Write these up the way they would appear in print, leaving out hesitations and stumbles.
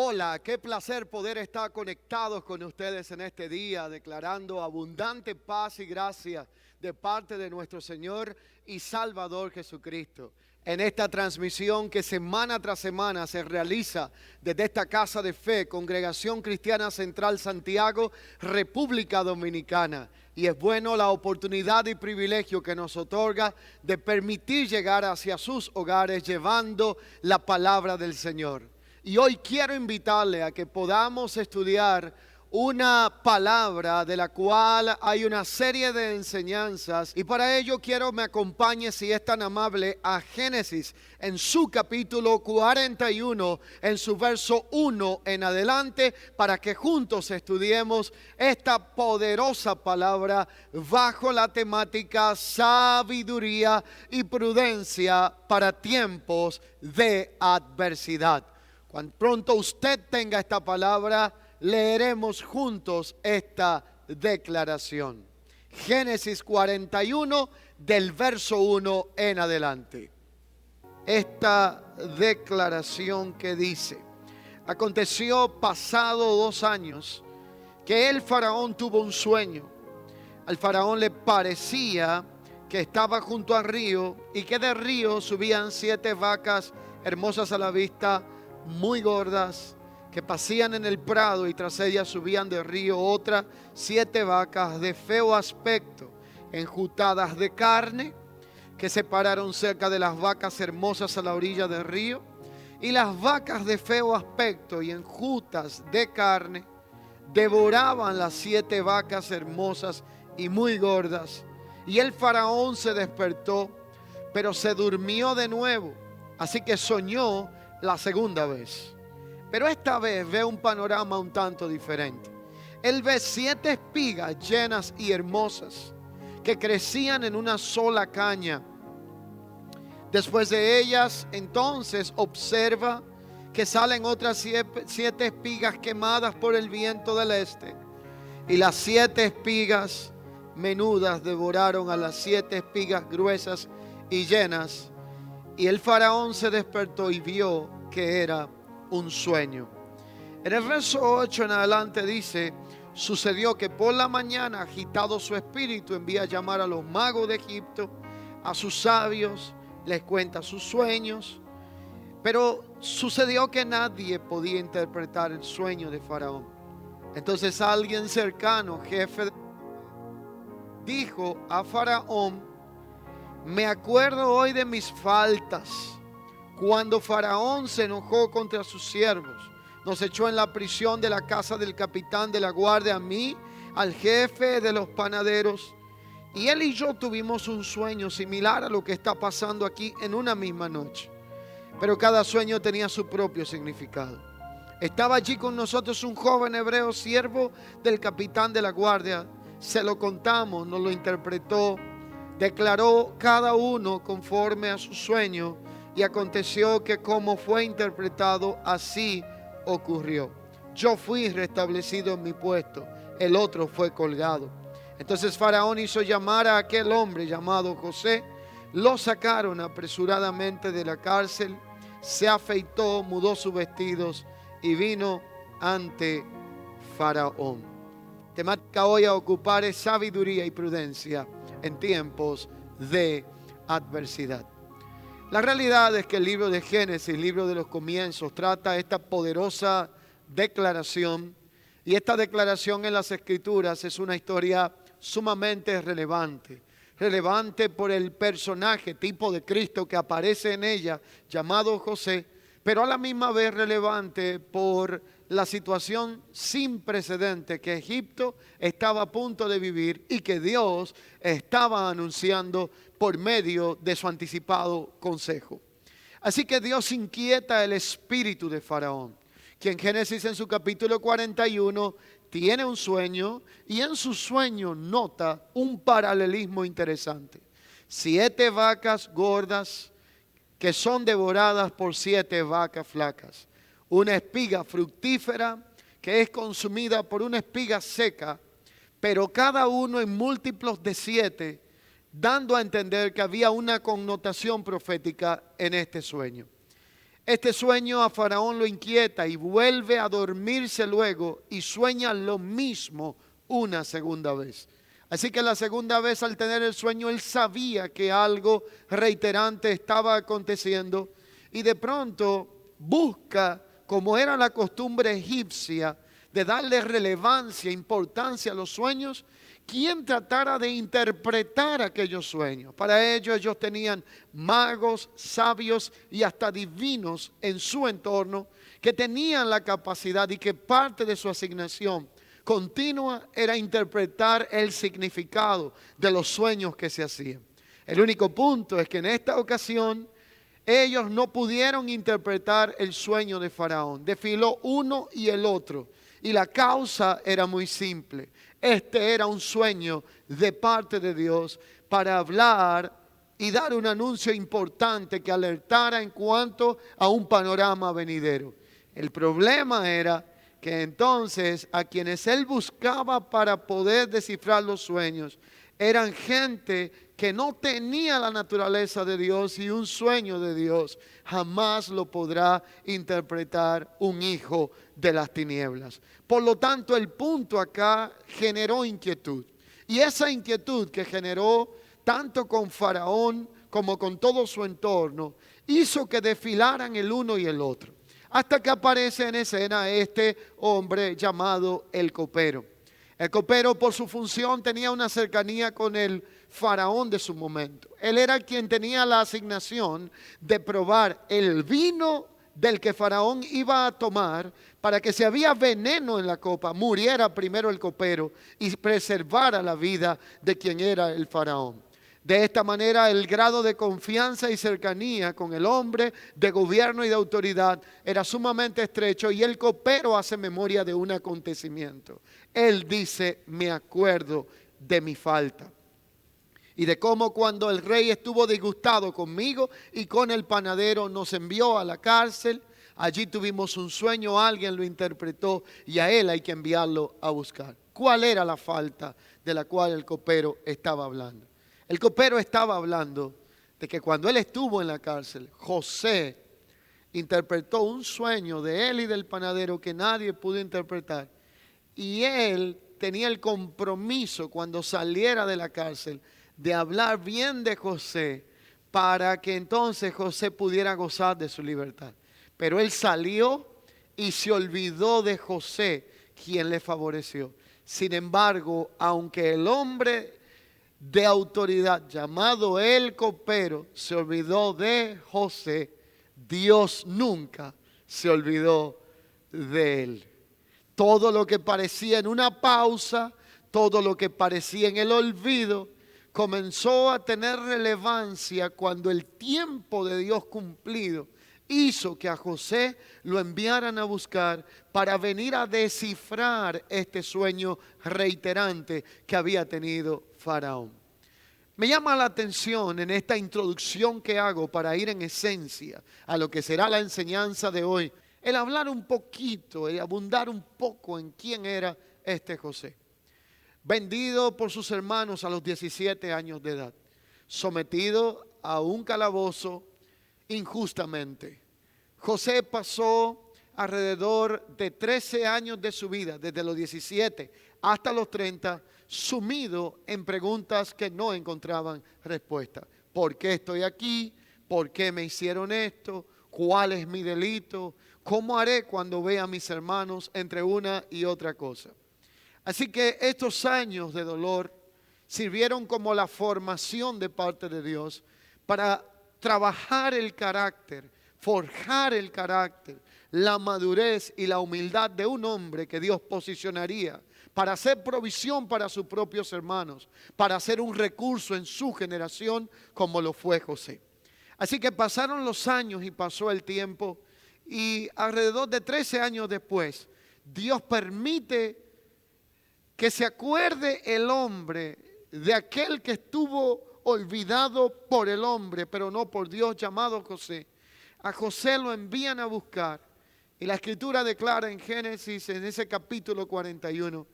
Hola, qué placer poder estar conectados con ustedes en este día, declarando abundante paz y gracia de parte de nuestro Señor y Salvador Jesucristo. En esta transmisión que semana tras semana se realiza desde esta casa de fe, Congregación Cristiana Central Santiago, República Dominicana. Y es bueno la oportunidad y privilegio que nos otorga de permitir llegar hacia sus hogares llevando la palabra del Señor. Y hoy quiero invitarle a que podamos estudiar una palabra de la cual hay una serie de enseñanzas. Y para ello quiero me acompañe, si es tan amable, a Génesis en su capítulo 41, en su verso 1 en adelante, para que juntos estudiemos esta poderosa palabra bajo la temática sabiduría y prudencia para tiempos de adversidad. Cuando pronto usted tenga esta palabra, leeremos juntos esta declaración. Génesis 41, del verso 1 en adelante. Esta declaración que dice: aconteció pasado 2 años que el faraón tuvo un sueño. Al faraón le parecía que estaba junto al río y que del río subían 7 vacas hermosas a la vista, muy gordas, que pasían en el prado, y tras ellas subían del río otras 7 vacas de feo aspecto, enjutadas de carne, que se pararon cerca de las vacas hermosas a la orilla del río. Y las vacas de feo aspecto y enjutas de carne devoraban las 7 vacas hermosas y muy gordas. Y el faraón se despertó, pero se durmió de nuevo, así que soñó la segunda vez. Pero esta vez ve un panorama un tanto diferente. Él ve 7 espigas llenas y hermosas que crecían en una sola caña. Después de ellas, entonces observa que salen otras 7 espigas quemadas por el viento del este. Y las 7 espigas menudas devoraron a las 7 espigas gruesas y llenas. Y el faraón se despertó y vio que era un sueño. En el verso 8 en adelante dice: sucedió que por la mañana, agitado su espíritu, envía a llamar a los magos de Egipto, a sus sabios, les cuenta sus sueños. Pero sucedió que nadie podía interpretar el sueño de faraón. Entonces alguien cercano, jefe, dijo a faraón: me acuerdo hoy de mis faltas, cuando faraón se enojó contra sus siervos, nos echó en la prisión de la casa del capitán de la guardia, a mí, al jefe de los panaderos, y él y yo tuvimos un sueño similar a lo que está pasando aquí en una misma noche, pero cada sueño tenía su propio significado. Estaba allí con nosotros un joven hebreo, siervo del capitán de la guardia. Se lo contamos, nos lo interpretó, declaró cada uno conforme a su sueño, y aconteció que como fue interpretado, así ocurrió. Yo fui restablecido en mi puesto, el otro fue colgado. Entonces faraón hizo llamar a aquel hombre llamado José, lo sacaron apresuradamente de la cárcel, se afeitó, mudó sus vestidos y vino ante faraón. Temática hoy a ocupar es sabiduría y prudencia en tiempos de adversidad. La realidad es que el libro de Génesis, libro de los comienzos, trata esta poderosa declaración, y esta declaración en las Escrituras es una historia sumamente relevante. Relevante por el personaje, tipo de Cristo que aparece en ella, llamado José, pero a la misma vez relevante por la situación sin precedente que Egipto estaba a punto de vivir y que Dios estaba anunciando por medio de su anticipado consejo. Así que Dios inquieta el espíritu de Faraón, quien en Génesis en su capítulo 41 tiene un sueño, y en su sueño nota un paralelismo interesante. 7 vacas gordas que son devoradas por 7 vacas flacas. Una espiga fructífera que es consumida por una espiga seca, pero cada uno en múltiplos de 7, dando a entender que había una connotación profética en este sueño. Este sueño a Faraón lo inquieta y vuelve a dormirse luego y sueña lo mismo una segunda vez. Así que la segunda vez, al tener el sueño, él sabía que algo reiterante estaba aconteciendo y de pronto busca, como era la costumbre egipcia, de darle relevancia, importancia a los sueños, quien tratara de interpretar aquellos sueños. Para ellos tenían magos, sabios y hasta divinos en su entorno que tenían la capacidad y que parte de su asignación continua era interpretar el significado de los sueños que se hacían. El único punto es que en esta ocasión ellos no pudieron interpretar el sueño de Faraón. Desfiló uno y el otro. Y la causa era muy simple. Este era un sueño de parte de Dios para hablar y dar un anuncio importante que alertara en cuanto a un panorama venidero. El problema era que entonces a quienes él buscaba para poder descifrar los sueños eran gente que no tenía la naturaleza de Dios, y un sueño de Dios jamás lo podrá interpretar un hijo de las tinieblas. Por lo tanto, el punto acá generó inquietud. Y esa inquietud que generó tanto con Faraón como con todo su entorno hizo que desfilaran el uno y el otro. Hasta que aparece en escena este hombre llamado el copero. El copero, por su función, tenía una cercanía con el faraón de su momento. Él era quien tenía la asignación de probar el vino del que Faraón iba a tomar, para que si había veneno en la copa, muriera primero el copero y preservara la vida de quien era el faraón. De esta manera, el grado de confianza y cercanía con el hombre de gobierno y de autoridad era sumamente estrecho, y el copero hace memoria de un acontecimiento. Él dice: me acuerdo de mi falta y de cómo cuando el rey estuvo disgustado conmigo y con el panadero, nos envió a la cárcel. Allí tuvimos un sueño, alguien lo interpretó y a él hay que enviarlo a buscar. ¿Cuál era la falta de la cual el copero estaba hablando? El copero estaba hablando de que cuando él estuvo en la cárcel, José interpretó un sueño de él y del panadero que nadie pudo interpretar. Y él tenía el compromiso, cuando saliera de la cárcel, de hablar bien de José, para que entonces José pudiera gozar de su libertad. Pero él salió y se olvidó de José, quien le favoreció. Sin embargo, aunque el hombre de autoridad llamado el copero se olvidó de José, Dios nunca se olvidó de él. Todo lo que parecía en una pausa, todo lo que parecía en el olvido, comenzó a tener relevancia cuando el tiempo de Dios cumplido hizo que a José lo enviaran a buscar para venir a descifrar este sueño reiterante que había tenido Faraón. Me llama la atención en esta introducción que hago para ir en esencia a lo que será la enseñanza de hoy, el hablar un poquito, el abundar un poco en quién era este José. Vendido por sus hermanos a los 17 años de edad, sometido a un calabozo injustamente. José pasó alrededor de 13 años de su vida, desde los 17 hasta los 30, sumido en preguntas que no encontraban respuesta. ¿Por qué estoy aquí? ¿Por qué me hicieron esto? ¿Cuál es mi delito? ¿Cómo haré cuando vea a mis hermanos? Entre una y otra cosa. Así que estos años de dolor sirvieron como la formación de parte de Dios para trabajar el carácter, forjar el carácter, la madurez y la humildad de un hombre que Dios posicionaría para hacer provisión para sus propios hermanos, para ser un recurso en su generación como lo fue José. Así que pasaron los años y pasó el tiempo, y alrededor de 13 años después, Dios permite que se acuerde el hombre de aquel que estuvo olvidado por el hombre, pero no por Dios, llamado José. A José lo envían a buscar, y la Escritura declara en Génesis, en ese capítulo 41,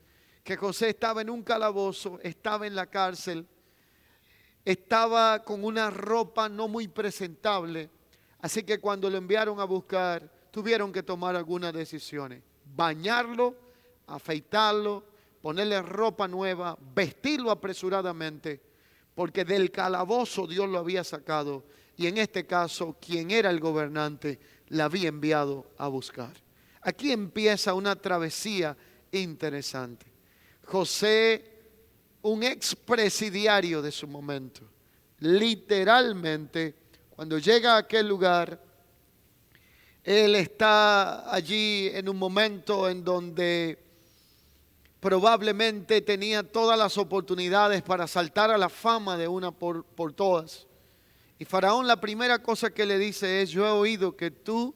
que José estaba en un calabozo, estaba en la cárcel, estaba con una ropa no muy presentable. Así que cuando lo enviaron a buscar, tuvieron que tomar algunas decisiones. Bañarlo, afeitarlo, ponerle ropa nueva, vestirlo apresuradamente, porque del calabozo Dios lo había sacado. Y en este caso, quien era el gobernante, le había enviado a buscar. Aquí empieza una travesía interesante. José, un expresidiario de su momento, literalmente, cuando llega a aquel lugar, él está allí en un momento en donde probablemente tenía todas las oportunidades para saltar a la fama de una por todas. Y Faraón, la primera cosa que le dice es: yo he oído que tú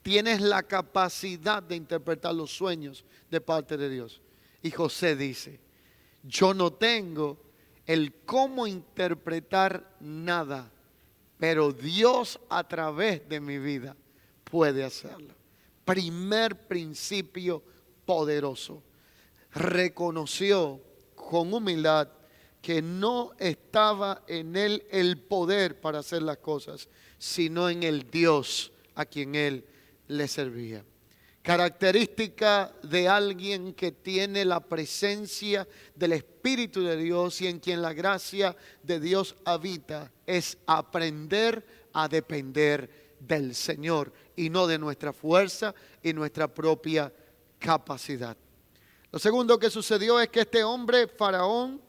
tienes la capacidad de interpretar los sueños de parte de Dios. Y José dice: yo no tengo el cómo interpretar nada, pero Dios a través de mi vida puede hacerlo. Primer principio poderoso. Reconoció con humildad que no estaba en él el poder para hacer las cosas, sino en el Dios a quien él le servía. Característica de alguien que tiene la presencia del Espíritu de Dios y en quien la gracia de Dios habita es aprender a depender del Señor y no de nuestra fuerza y nuestra propia capacidad. Lo segundo que sucedió es que este hombre, Faraón,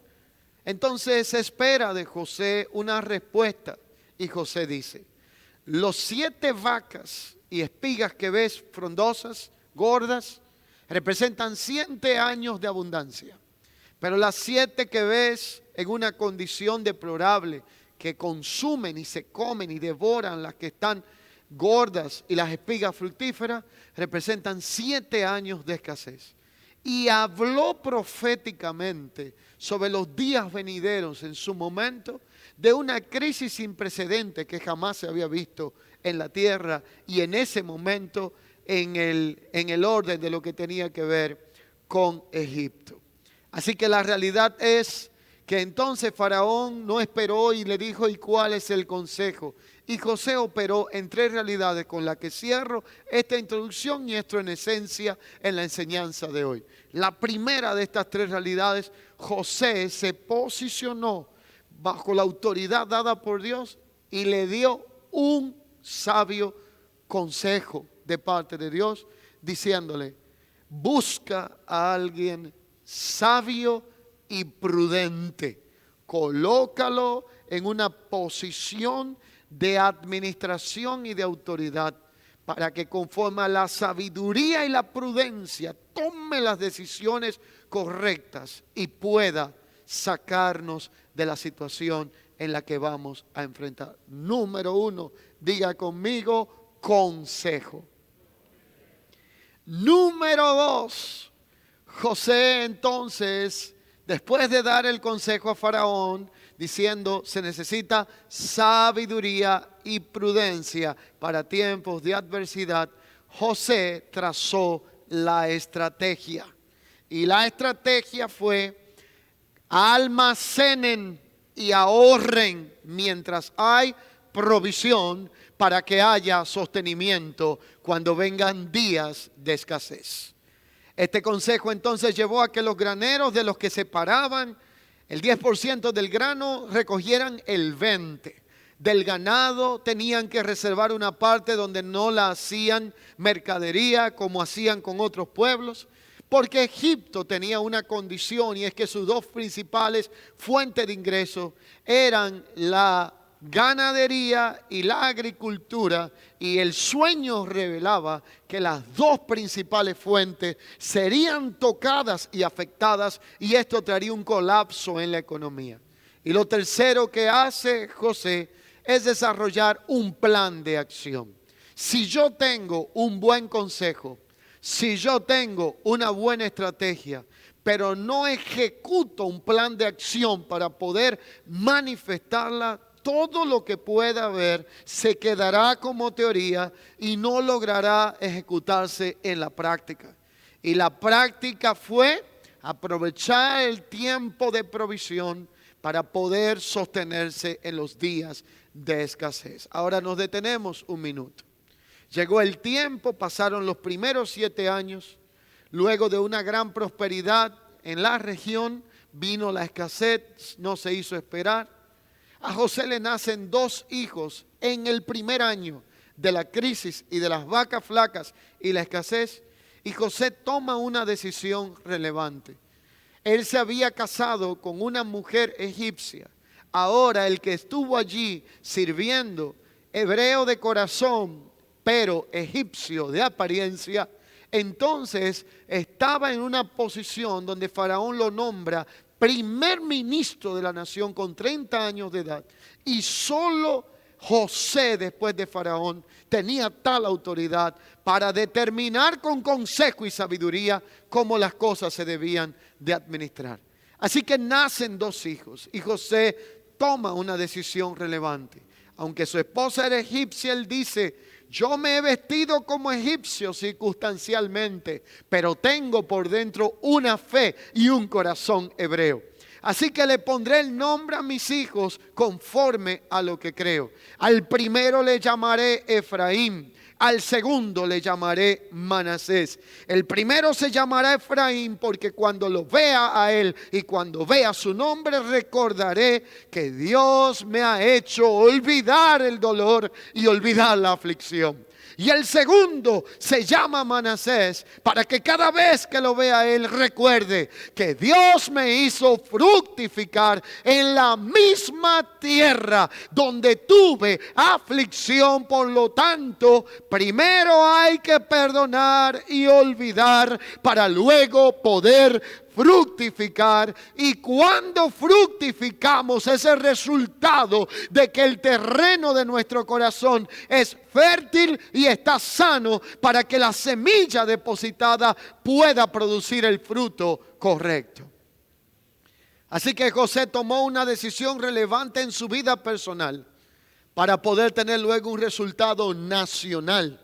entonces espera de José una respuesta. Y José dice: los 7 vacas y espigas que ves frondosas, gordas, representan 7 años de abundancia. Pero las 7 que ves en una condición deplorable, que consumen y se comen y devoran las que están gordas y las espigas fructíferas, representan 7 años de escasez. Y habló proféticamente sobre los días venideros en su momento de una crisis sin precedentes que jamás se había visto en la tierra y en ese momento en el orden de lo que tenía que ver con Egipto. Así que la realidad es que entonces Faraón no esperó y le dijo: ¿y cuál es el consejo? Y José operó en 3 realidades con las que cierro esta introducción y esto en esencia en la enseñanza de hoy. La primera de estas 3 realidades: José se posicionó bajo la autoridad dada por Dios y le dio un sabio consejo de parte de Dios, diciéndole: busca a alguien sabio y prudente, colócalo en una posición de administración y de autoridad, para que conforme a la sabiduría y la prudencia tome las decisiones correctas y pueda sacarnos de la situación en la que vamos a enfrentar. Número 1, diga conmigo: consejo. Número 2, José entonces, después de dar el consejo a Faraón, diciendo: se necesita sabiduría y prudencia para tiempos de adversidad, José trazó la estrategia. Y la estrategia fue: almacenen y ahorren mientras hay provisión, para que haya sostenimiento cuando vengan días de escasez. Este consejo entonces llevó a que los graneros de los que separaban el 10% del grano recogieran el 20%. Del ganado tenían que reservar una parte donde no la hacían mercadería como hacían con otros pueblos, porque Egipto tenía una condición, y es que sus 2 principales fuentes de ingreso eran la ganadería y la agricultura, y el sueño revelaba que las 2 principales fuentes serían tocadas y afectadas, y esto traería un colapso en la economía. Y lo tercero que hace José es desarrollar un plan de acción. Si yo tengo un buen consejo, si yo tengo una buena estrategia, pero no ejecuto un plan de acción para poder manifestarla, todo lo que pueda haber se quedará como teoría y no logrará ejecutarse en la práctica. Y la práctica fue aprovechar el tiempo de provisión para poder sostenerse en los días de escasez. Ahora nos detenemos un minuto. Llegó el tiempo, pasaron los primeros 7 años, luego de una gran prosperidad en la región, vino la escasez, no se hizo esperar. A José le nacen 2 hijos en el primer año de la crisis y de las vacas flacas y la escasez, y José toma una decisión relevante. Él se había casado con una mujer egipcia. Ahora el que estuvo allí sirviendo, hebreo de corazón, pero egipcio de apariencia, entonces estaba en una posición donde Faraón lo nombra primer ministro de la nación con 30 años de edad. Y solo José, después de Faraón, tenía tal autoridad para determinar con consejo y sabiduría cómo las cosas se debían de administrar. Así que nacen 2 hijos y José toma una decisión relevante. Aunque su esposa era egipcia, él dice: yo me he vestido como egipcio circunstancialmente, pero tengo por dentro una fe y un corazón hebreo. Así que le pondré el nombre a mis hijos conforme a lo que creo. Al primero le llamaré Efraín, al segundo le llamaré Manasés. El primero se llamará Efraín porque cuando lo vea a él y cuando vea su nombre recordaré que Dios me ha hecho olvidar el dolor y olvidar la aflicción. Y el segundo se llama Manasés para que cada vez que lo vea él recuerde que Dios me hizo fructificar en la misma tierra donde tuve aflicción. Por lo tanto, primero hay que perdonar y olvidar para luego poder fructificar. Y cuando fructificamos es el resultado de que el terreno de nuestro corazón es fértil y está sano para que la semilla depositada pueda producir el fruto correcto. Así que José tomó una decisión relevante en su vida personal para poder tener luego un resultado nacional.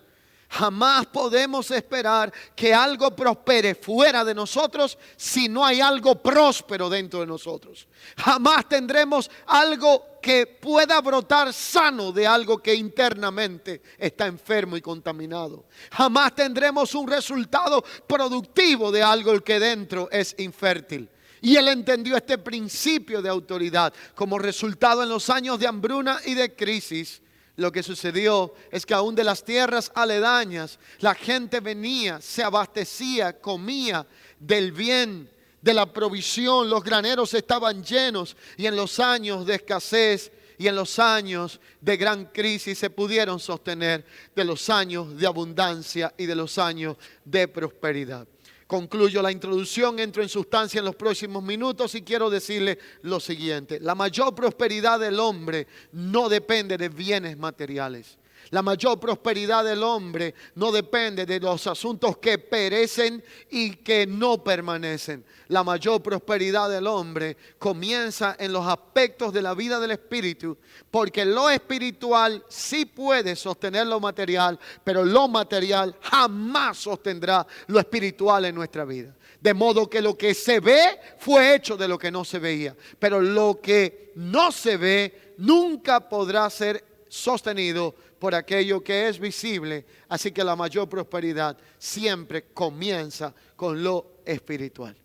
Jamás podemos esperar que algo prospere fuera de nosotros si no hay algo próspero dentro de nosotros. Jamás tendremos algo que pueda brotar sano de algo que internamente está enfermo y contaminado. Jamás tendremos un resultado productivo de algo que dentro es infértil. Y él entendió este principio de autoridad. Como resultado, en los años de hambruna y de crisis, lo que sucedió es que aún de las tierras aledañas, la gente venía, se abastecía, comía del bien, de la provisión. Los graneros estaban llenos y en los años de escasez y en los años de gran crisis se pudieron sostener de los años de abundancia y de los años de prosperidad. Concluyo la introducción, entro en sustancia en los próximos minutos y quiero decirle lo siguiente. La mayor prosperidad del hombre no depende de bienes materiales. La mayor prosperidad del hombre no depende de los asuntos que perecen y que no permanecen. La mayor prosperidad del hombre comienza en los aspectos de la vida del espíritu, porque lo espiritual sí puede sostener lo material, pero lo material jamás sostendrá lo espiritual en nuestra vida. De modo que lo que se ve fue hecho de lo que no se veía, pero lo que no se ve nunca podrá ser sostenido por aquello que es visible. Así que la mayor prosperidad siempre comienza con lo espiritual.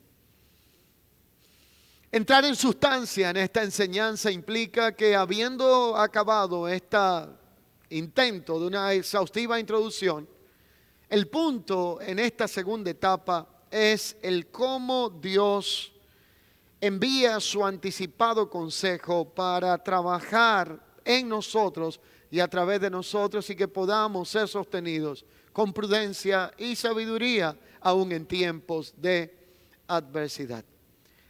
Entrar en sustancia en esta enseñanza implica que, habiendo acabado este intento de una exhaustiva introducción, el punto en esta segunda etapa es el cómo Dios envía su anticipado consejo para trabajar en nosotros y a través de nosotros, y que podamos ser sostenidos con prudencia y sabiduría aún en tiempos de adversidad.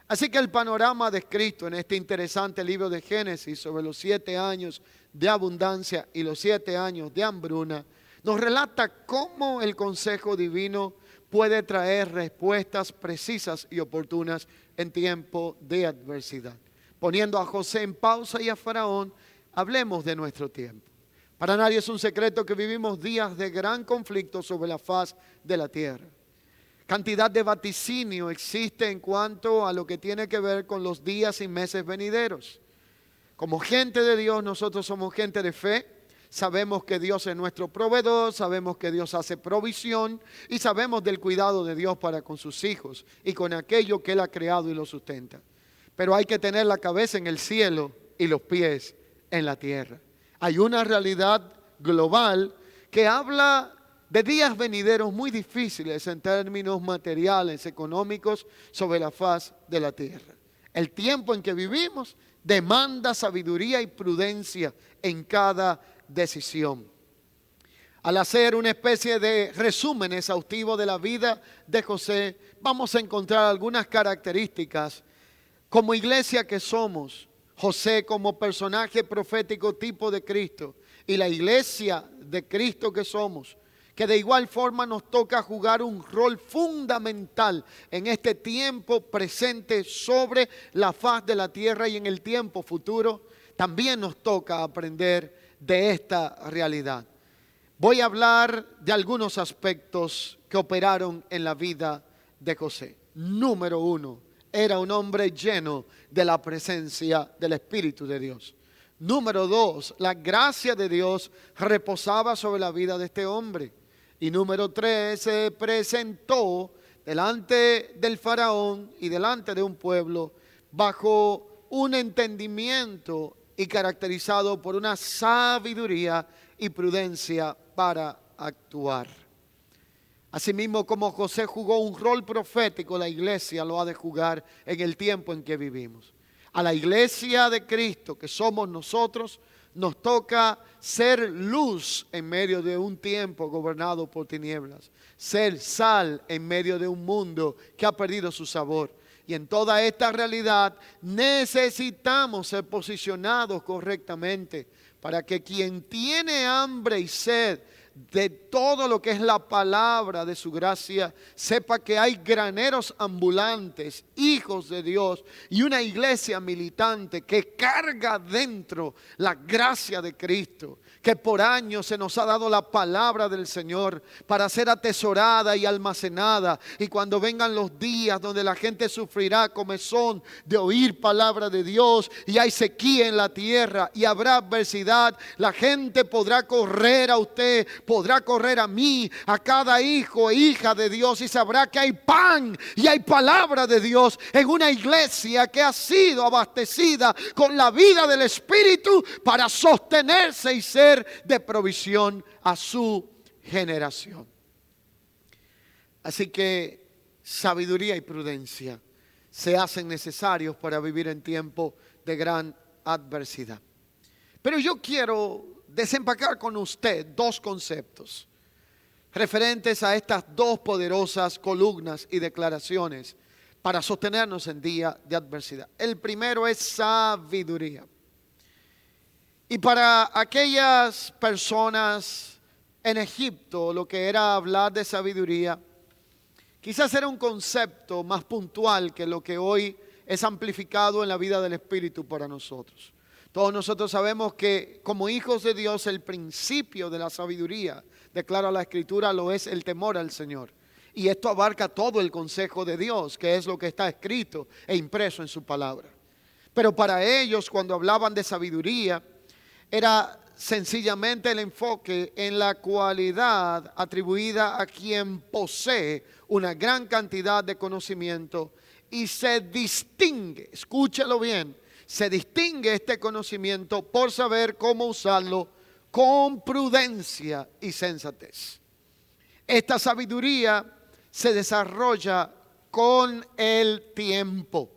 Así que el panorama descrito en este interesante libro de Génesis sobre los 7 años de abundancia y los 7 años de hambruna nos relata cómo el consejo divino puede traer respuestas precisas y oportunas en tiempo de adversidad. Poniendo a José en pausa y a Faraón, hablemos de nuestro tiempo. Para nadie es un secreto que vivimos días de gran conflicto sobre la faz de la tierra. Cantidad de vaticinio existe en cuanto a lo que tiene que ver con los días y meses venideros. Como gente de Dios, nosotros somos gente de fe. Sabemos que Dios es nuestro proveedor, sabemos que Dios hace provisión y sabemos del cuidado de Dios para con sus hijos y con aquello que Él ha creado y lo sustenta. Pero hay que tener la cabeza en el cielo y los pies en la tierra. Hay una realidad global que habla de días venideros muy difíciles en términos materiales, económicos, sobre la faz de la tierra. El tiempo en que vivimos demanda sabiduría y prudencia en cada decisión. Al hacer una especie de resumen exhaustivo de la vida de José, vamos a encontrar algunas características como iglesia que somos. José como personaje profético tipo de Cristo y la iglesia de Cristo que somos, que de igual forma nos toca jugar un rol fundamental en este tiempo presente sobre la faz de la tierra y en el tiempo futuro. También nos toca aprender de esta realidad. Voy a hablar de algunos aspectos que operaron en la vida de José. Número 1, era un hombre lleno de la presencia del Espíritu de Dios. Número 2, la gracia de Dios reposaba sobre la vida de este hombre. Y número 3, se presentó delante del faraón y delante de un pueblo bajo un entendimiento y caracterizado por una sabiduría y prudencia para actuar. Asimismo, como José jugó un rol profético, la iglesia lo ha de jugar en el tiempo en que vivimos. A la iglesia de Cristo, que somos nosotros, nos toca ser luz en medio de un tiempo gobernado por tinieblas, ser sal en medio de un mundo que ha perdido su sabor. Y en toda esta realidad necesitamos ser posicionados correctamente para que quien tiene hambre y sed de todo lo que es la palabra de su gracia, sepa que hay graneros ambulantes, hijos de Dios y una iglesia militante que carga dentro la gracia de Cristo, que por años se nos ha dado la palabra del Señor para ser atesorada y almacenada, y cuando vengan los días donde la gente sufrirá comezón de oír palabra de Dios y hay sequía en la tierra y habrá adversidad, la gente podrá correr a usted, podrá correr a mí, a cada hijo e hija de Dios, y sabrá que hay pan y hay palabra de Dios en una iglesia que ha sido abastecida con la vida del Espíritu para sostenerse y ser de provisión a su generación. Así que sabiduría y prudencia se hacen necesarios para vivir en tiempo de gran adversidad. Pero yo quiero desempacar con usted dos conceptos referentes a estas dos poderosas columnas y declaraciones para sostenernos en día de adversidad. El primero es sabiduría. Y para aquellas personas en Egipto, lo que era hablar de sabiduría, quizás era un concepto más puntual que lo que hoy es amplificado en la vida del Espíritu para nosotros. Todos nosotros sabemos que como hijos de Dios el principio de la sabiduría, declara la Escritura, lo es el temor al Señor. Y esto abarca todo el consejo de Dios, que es lo que está escrito e impreso en su palabra. Pero para ellos, cuando hablaban de sabiduría, era sencillamente el enfoque en la cualidad atribuida a quien posee una gran cantidad de conocimiento y se distingue, escúchelo bien, se distingue este conocimiento por saber cómo usarlo con prudencia y sensatez. Esta sabiduría se desarrolla con el tiempo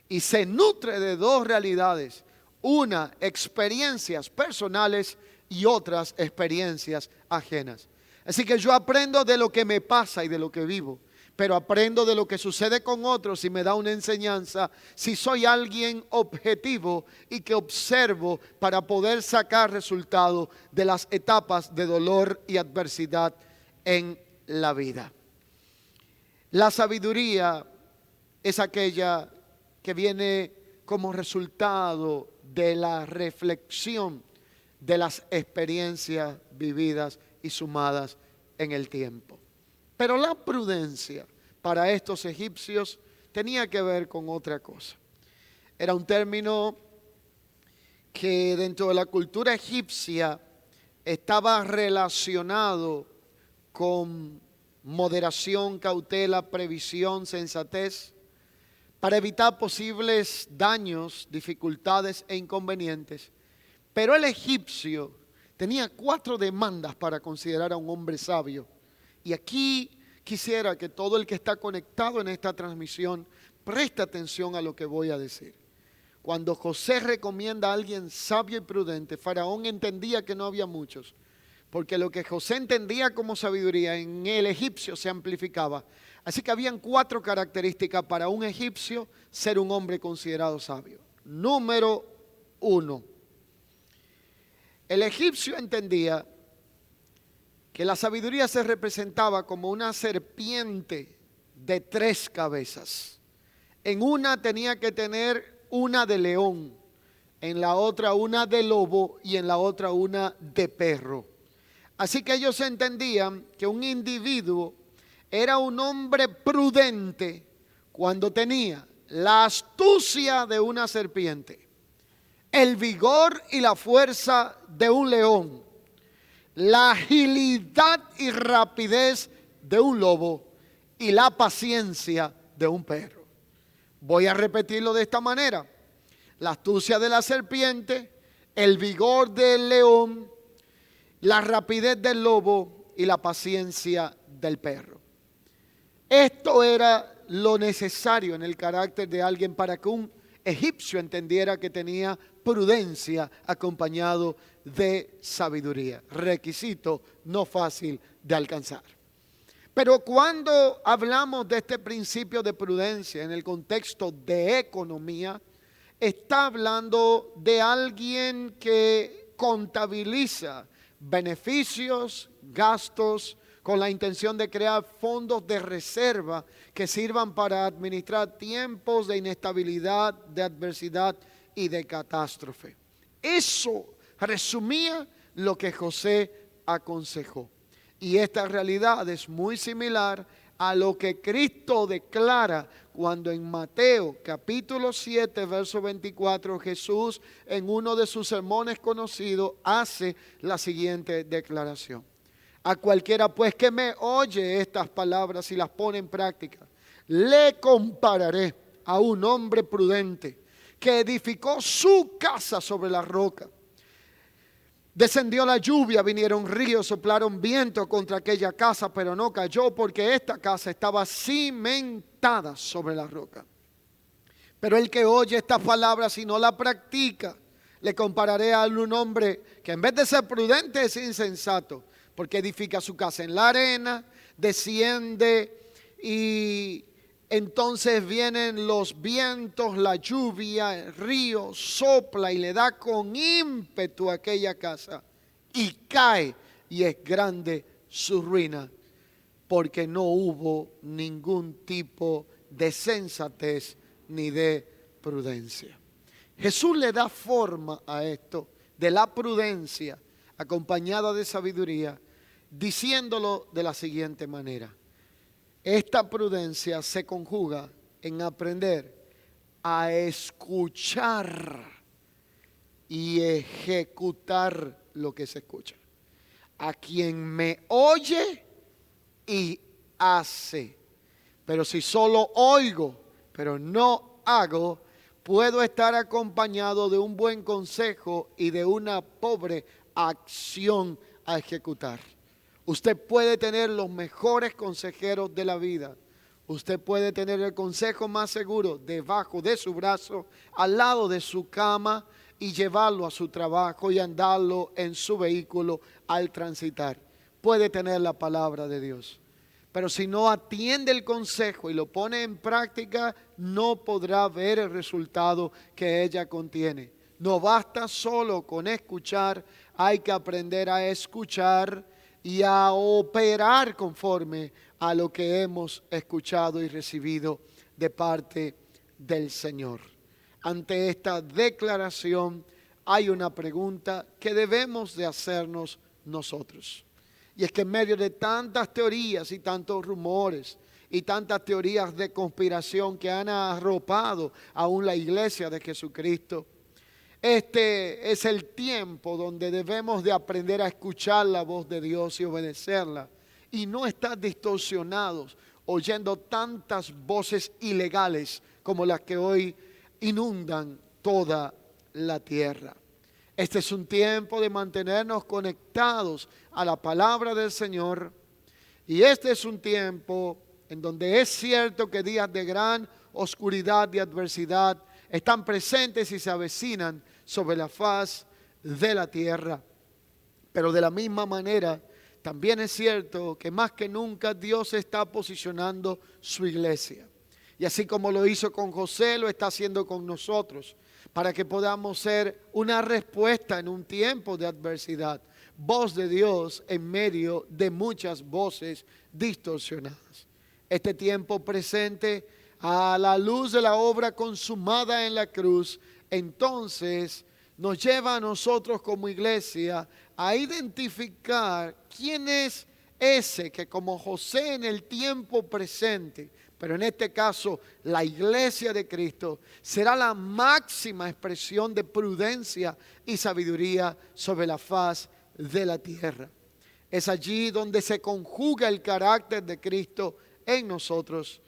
y se nutre de dos realidades. Una, experiencias personales y otras experiencias ajenas. Así que yo aprendo de lo que me pasa y de lo que vivo, pero aprendo de lo que sucede con otros y me da una enseñanza si soy alguien objetivo y que observo para poder sacar resultado de las etapas de dolor y adversidad en la vida. La sabiduría es aquella que viene como resultado de la reflexión de las experiencias vividas y sumadas en el tiempo. Pero la prudencia para estos egipcios tenía que ver con otra cosa. Era un término que dentro de la cultura egipcia estaba relacionado con moderación, cautela, previsión, sensatez, para evitar posibles daños, dificultades e inconvenientes. Pero el egipcio tenía 4 demandas para considerar a un hombre sabio. Y aquí quisiera que todo el que está conectado en esta transmisión preste atención a lo que voy a decir. Cuando José recomienda a alguien sabio y prudente, Faraón entendía que no había muchos, porque lo que José entendía como sabiduría en el egipcio se amplificaba. Así que habían 4 características para un egipcio ser un hombre considerado sabio. Número 1. El egipcio entendía que la sabiduría se representaba como una serpiente de 3 cabezas. En una tenía que tener una de león, en la otra una de lobo y en la otra una de perro. Así que ellos entendían que un individuo era un hombre prudente cuando tenía la astucia de una serpiente, el vigor y la fuerza de un león, la agilidad y rapidez de un lobo y la paciencia de un perro. Voy a repetirlo de esta manera: la astucia de la serpiente, el vigor del león, la rapidez del lobo y la paciencia del perro. Esto era lo necesario en el carácter de alguien para que un egipcio entendiera que tenía prudencia acompañado de sabiduría. Requisito no fácil de alcanzar. Pero cuando hablamos de este principio de prudencia en el contexto de economía, está hablando de alguien que contabiliza beneficios, gastos, con la intención de crear fondos de reserva que sirvan para administrar tiempos de inestabilidad, de adversidad y de catástrofe. Eso resumía lo que José aconsejó. Y esta realidad es muy similar a lo que Cristo declara cuando en Mateo capítulo 7, verso 24, Jesús en uno de sus sermones conocidos hace la siguiente declaración: a cualquiera pues que me oye estas palabras y las pone en práctica, le compararé a un hombre prudente que edificó su casa sobre la roca. Descendió la lluvia, vinieron ríos, soplaron viento contra aquella casa, pero no cayó porque esta casa estaba cimentada sobre la roca. Pero el que oye estas palabras y no la practica, le compararé a un hombre que en vez de ser prudente es insensato, porque edifica su casa en la arena, desciende y entonces vienen los vientos, la lluvia, el río, sopla y le da con ímpetu a aquella casa y cae, y es grande su ruina, porque no hubo ningún tipo de sensatez ni de prudencia. Jesús le da forma a esto de la prudencia acompañada de sabiduría, diciéndolo de la siguiente manera: esta prudencia se conjuga en aprender a escuchar y ejecutar lo que se escucha. A quien me oye y hace. Pero si solo oigo, pero no hago, puedo estar acompañado de un buen consejo y de una pobre acción a ejecutar. Usted puede tener los mejores consejeros de la vida. Usted puede tener el consejo más seguro debajo de su brazo, al lado de su cama, y llevarlo a su trabajo y andarlo en su vehículo al transitar. Puede tener la palabra de Dios. Pero si no atiende el consejo y lo pone en práctica, no podrá ver el resultado que ella contiene. No basta solo con escuchar, hay que aprender a escuchar y a operar conforme a lo que hemos escuchado y recibido de parte del Señor. Ante esta declaración hay una pregunta que debemos de hacernos nosotros. Y es que en medio de tantas teorías y tantos rumores y tantas teorías de conspiración que han arropado aún la iglesia de Jesucristo, Este es el tiempo donde debemos de aprender a escuchar la voz de Dios y obedecerla. Y no estar distorsionados oyendo tantas voces ilegales como las que hoy inundan toda la tierra. Este es un tiempo de mantenernos conectados a la palabra del Señor. Y este es un tiempo en donde es cierto que días de gran oscuridad y adversidad están presentes y se avecinan sobre la faz de la tierra. Pero de la misma manera, también es cierto que más que nunca Dios está posicionando su iglesia. Y así como lo hizo con José, lo está haciendo con nosotros, para que podamos ser una respuesta en un tiempo de adversidad. Voz de Dios en medio de muchas voces distorsionadas. Este tiempo presente, a la luz de la obra consumada en la cruz, entonces nos lleva a nosotros como iglesia a identificar quién es ese que, como José en el tiempo presente, pero en este caso la iglesia de Cristo, será la máxima expresión de prudencia y sabiduría sobre la faz de la tierra. Es allí donde se conjuga el carácter de Cristo en nosotros.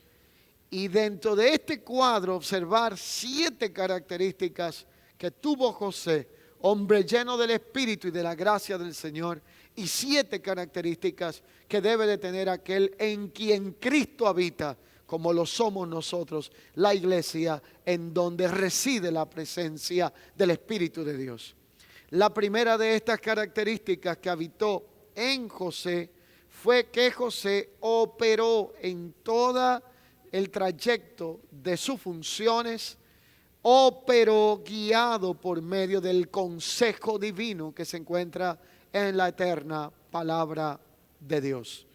Y dentro de este cuadro observar 7 características que tuvo José, hombre lleno del Espíritu y de la gracia del Señor, y 7 características que debe de tener aquel en quien Cristo habita, como lo somos nosotros, la iglesia, en donde reside la presencia del Espíritu de Dios. La primera de estas características que habitó en José fue que José operó en todo el trayecto de sus funciones, operó guiado por medio del consejo divino que se encuentra en la eterna palabra de Dios.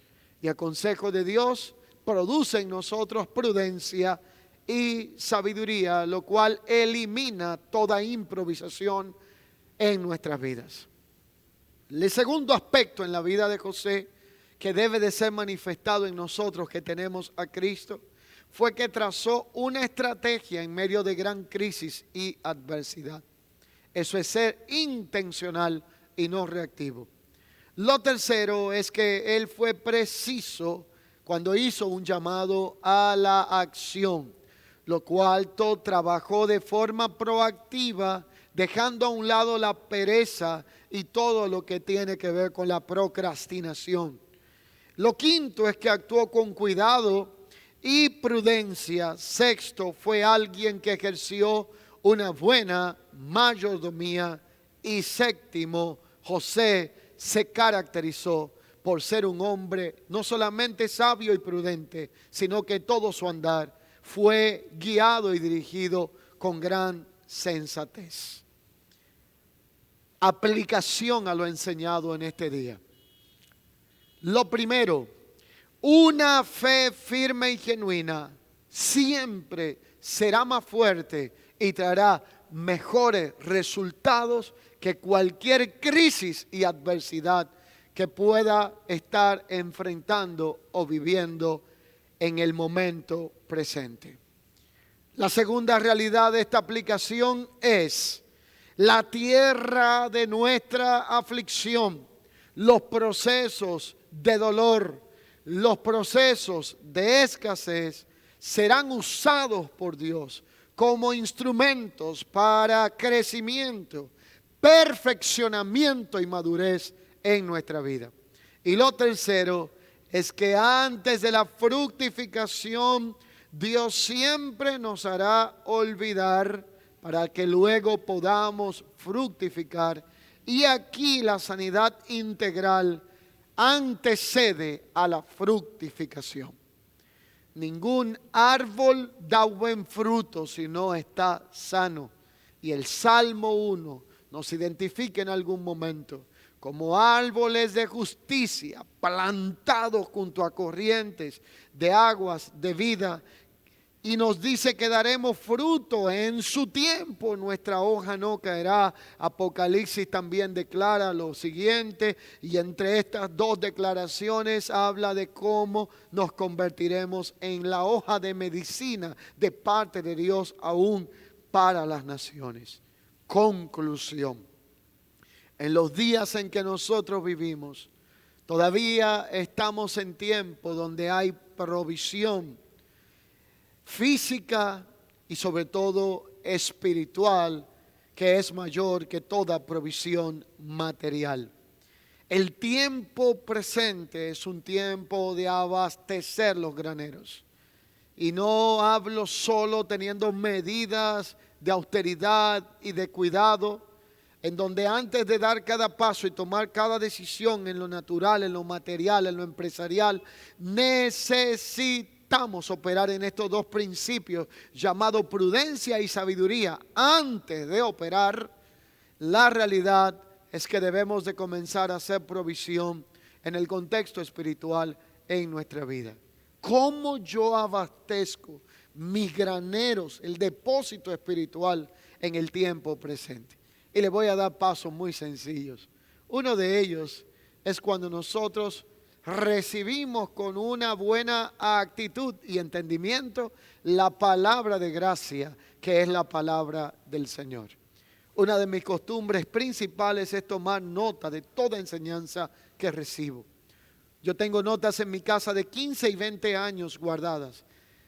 Y el consejo de Dios produce en nosotros prudencia y sabiduría, lo cual elimina toda improvisación en nuestras vidas. El segundo aspecto en la vida de José que debe de ser manifestado en nosotros que tenemos a Cristo fue que trazó una estrategia en medio de gran crisis y adversidad. Eso es ser intencional y no reactivo. Lo tercero es que él fue preciso cuando hizo un llamado a la acción, lo cual trabajó de forma proactiva, dejando a un lado la pereza y todo lo que tiene que ver con la procrastinación. Lo quinto es que actuó con cuidado y prudencia. Sexto, fue alguien que ejerció una buena mayordomía. Y séptimo, José se caracterizó por ser un hombre no solamente sabio y prudente, sino que todo su andar fue guiado y dirigido con gran sensatez. Aplicación a lo enseñado en este día. Lo primero, una fe firme y genuina siempre será más fuerte y traerá mejores resultados que cualquier crisis y adversidad que pueda estar enfrentando o viviendo en el momento presente. La segunda realidad de esta aplicación es la tierra de nuestra aflicción, los procesos de dolor, los procesos de escasez serán usados por Dios como instrumentos para crecimiento, perfeccionamiento y madurez en nuestra vida. Y lo tercero es que antes de la fructificación, Dios siempre nos hará olvidar para que luego podamos fructificar. Y aquí la sanidad integral antecede a la fructificación. Ningún árbol da buen fruto si no está sano. Y el Salmo 1 nos identifica en algún momento como árboles de justicia plantados junto a corrientes de aguas de vida. Y nos dice que daremos fruto en su tiempo, nuestra hoja no caerá. Apocalipsis también declara lo siguiente, y entre estas dos declaraciones habla de cómo nos convertiremos en la hoja de medicina de parte de Dios aún para las naciones. conclusión. En los días en que nosotros vivimos, todavía estamos en tiempo donde hay provisión física y sobre todo espiritual, que es mayor que toda provisión material. El tiempo presente es un tiempo de abastecer los graneros. Y no hablo solo teniendo medidas de austeridad y de cuidado, en donde antes de dar cada paso y tomar cada decisión en lo natural, en lo material, en lo empresarial, necesitamos operar en estos dos principios llamados prudencia y sabiduría. Antes de operar, la realidad es que debemos de comenzar a hacer provisión en el contexto espiritual en nuestra vida. ¿Cómo yo abastezco mis graneros, el depósito espiritual en el tiempo presente? Y le voy a dar pasos muy sencillos. Uno de ellos es cuando nosotros recibimos con una buena actitud y entendimiento la palabra de gracia, que es la palabra del Señor. Una de mis costumbres principales es tomar nota de toda enseñanza que recibo. Yo tengo notas en mi casa de 15 y 20 años guardadas.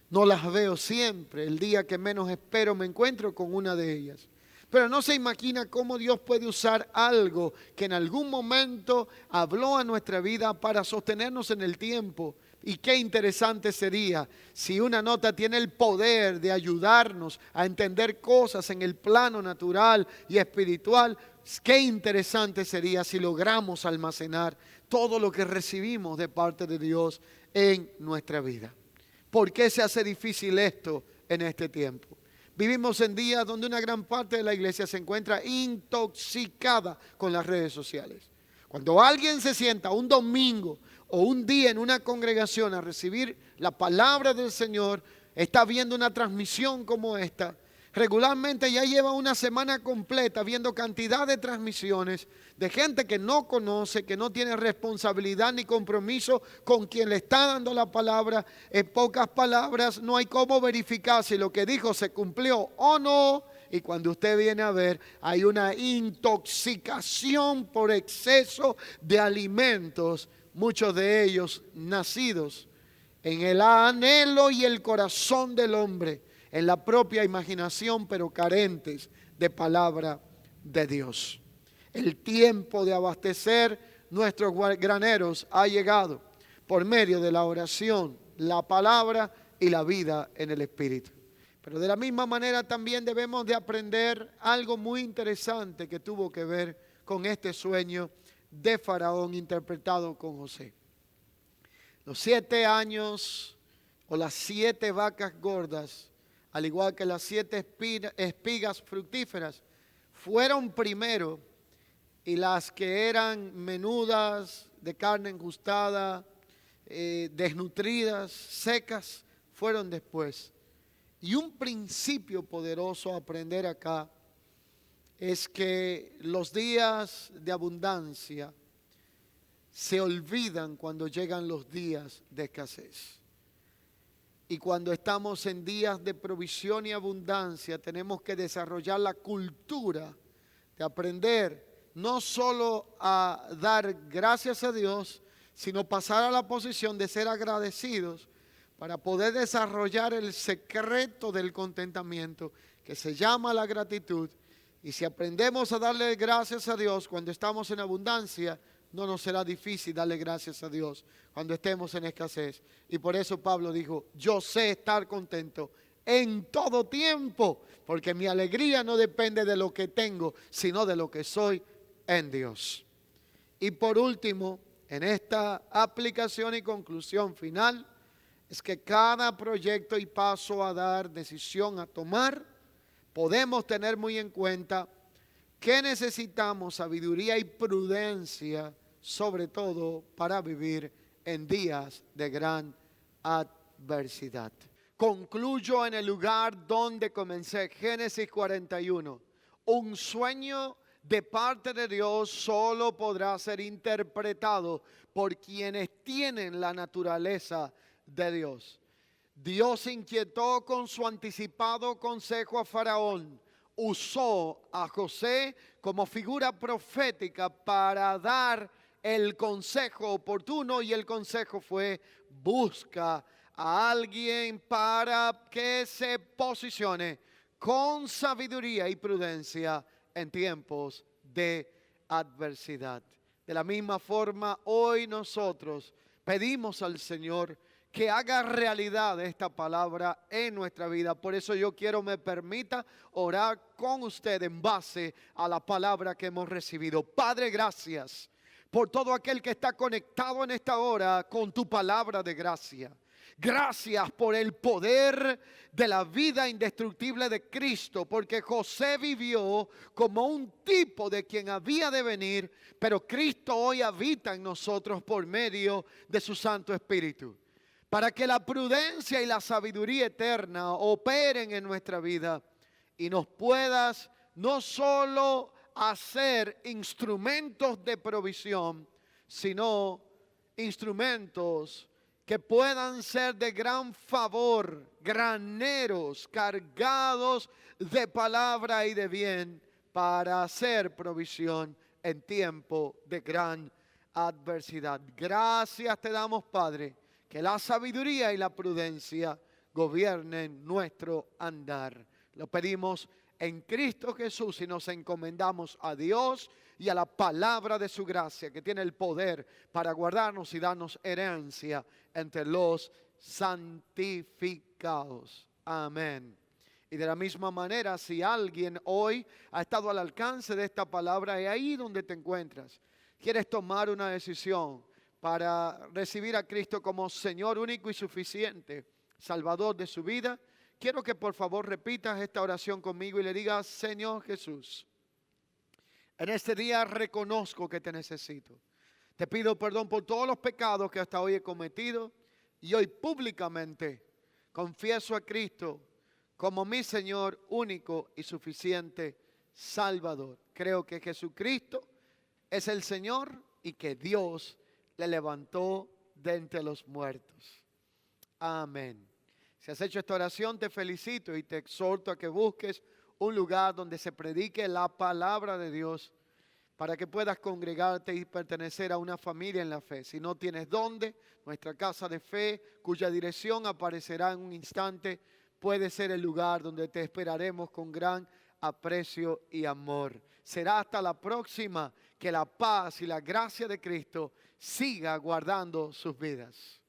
No las veo siempre. El día que menos espero me encuentro con una de ellas. Pero no se imagina cómo Dios puede usar algo que en algún momento habló a nuestra vida para sostenernos en el tiempo. Y qué interesante sería si una nota tiene el poder de ayudarnos a entender cosas en el plano natural y espiritual. Qué interesante sería si logramos almacenar todo lo que recibimos de parte de Dios en nuestra vida. ¿Por qué se hace difícil esto en este tiempo? Vivimos en días donde una gran parte de la iglesia se encuentra intoxicada con las redes sociales. Cuando alguien se sienta un domingo o un día en una congregación a recibir la palabra del Señor, está viendo una transmisión como esta. Regularmente ya lleva una semana completa viendo cantidad de transmisiones de gente que no conoce, que no tiene responsabilidad ni compromiso con quien le está dando la palabra. En pocas palabras, no hay cómo verificar si lo que dijo se cumplió o no. Y cuando usted viene a ver, hay una intoxicación por exceso de alimentos, muchos de ellos nacidos en el anhelo y el corazón del hombre, en la propia imaginación, pero carentes de palabra de Dios. El tiempo de abastecer nuestros graneros ha llegado por medio de la oración, la palabra y la vida en el Espíritu. Pero de la misma manera también debemos de aprender algo muy interesante que tuvo que ver con este sueño de Faraón interpretado con José. Los 7 años o las 7 vacas gordas, al igual que las 7 espigas fructíferas, fueron primero, y las que eran menudas, de carne enjustada, desnutridas, secas, fueron después. Y un principio poderoso a aprender acá es que los días de abundancia se olvidan cuando llegan los días de escasez. Y cuando estamos en días de provisión y abundancia, tenemos que desarrollar la cultura de aprender no solo a dar gracias a Dios, sino pasar a la posición de ser agradecidos para poder desarrollar el secreto del contentamiento que se llama la gratitud. Y si aprendemos a darle gracias a Dios cuando estamos en abundancia, no nos será difícil darle gracias a Dios cuando estemos en escasez. Y por eso Pablo dijo, yo sé estar contento en todo tiempo, porque mi alegría no depende de lo que tengo, sino de lo que soy en Dios. Y por último, en esta aplicación y conclusión final, es que cada proyecto y paso a dar, decisión a tomar, podemos tener muy en cuenta que necesitamos sabiduría y prudencia, sobre todo para vivir en días de gran adversidad. Concluyo en el lugar donde comencé, Génesis 41. Un sueño de parte de Dios solo podrá ser interpretado por quienes tienen la naturaleza de Dios. Dios inquietó con su anticipado consejo a Faraón, usó a José como figura profética para dar el consejo oportuno, y el consejo fue: busca a alguien para que se posicione con sabiduría y prudencia en tiempos de adversidad. De la misma forma, hoy nosotros pedimos al Señor que haga realidad esta palabra en nuestra vida. Por eso yo quiero, me permita orar con usted en base a la palabra que hemos recibido. Padre, gracias por todo aquel que está conectado en esta hora con tu palabra de gracia. Gracias por el poder de la vida indestructible de Cristo, porque José vivió como un tipo de quien había de venir, pero Cristo hoy habita en nosotros por medio de su Santo Espíritu, para que la prudencia y la sabiduría eterna operen en nuestra vida y nos puedas no solo hacer instrumentos de provisión, sino instrumentos que puedan ser de gran favor, graneros cargados de palabra y de bien para hacer provisión en tiempo de gran adversidad. Gracias te damos, Padre, que la sabiduría y la prudencia gobiernen nuestro andar. Lo pedimos en Cristo Jesús y nos encomendamos a Dios y a la palabra de su gracia, que tiene el poder para guardarnos y darnos herencia entre los santificados. Amén. Y de la misma manera, si alguien hoy ha estado al alcance de esta palabra, y ahí donde te encuentras, quieres tomar una decisión para recibir a Cristo como Señor único y suficiente, Salvador de su vida, quiero que por favor repitas esta oración conmigo y le digas: Señor Jesús, en este día reconozco que te necesito. Te pido perdón por todos los pecados que hasta hoy he cometido, y hoy públicamente confieso a Cristo como mi Señor único y suficiente Salvador. Creo que Jesucristo es el Señor y que Dios le levantó de entre los muertos. Amén. Si has hecho esta oración, te felicito y te exhorto a que busques un lugar donde se predique la palabra de Dios, para que puedas congregarte y pertenecer a una familia en la fe. Si no tienes dónde, nuestra casa de fe, cuya dirección aparecerá en un instante, puede ser el lugar donde te esperaremos con gran aprecio y amor. Será hasta la próxima. Que la paz y la gracia de Cristo siga guardando sus vidas.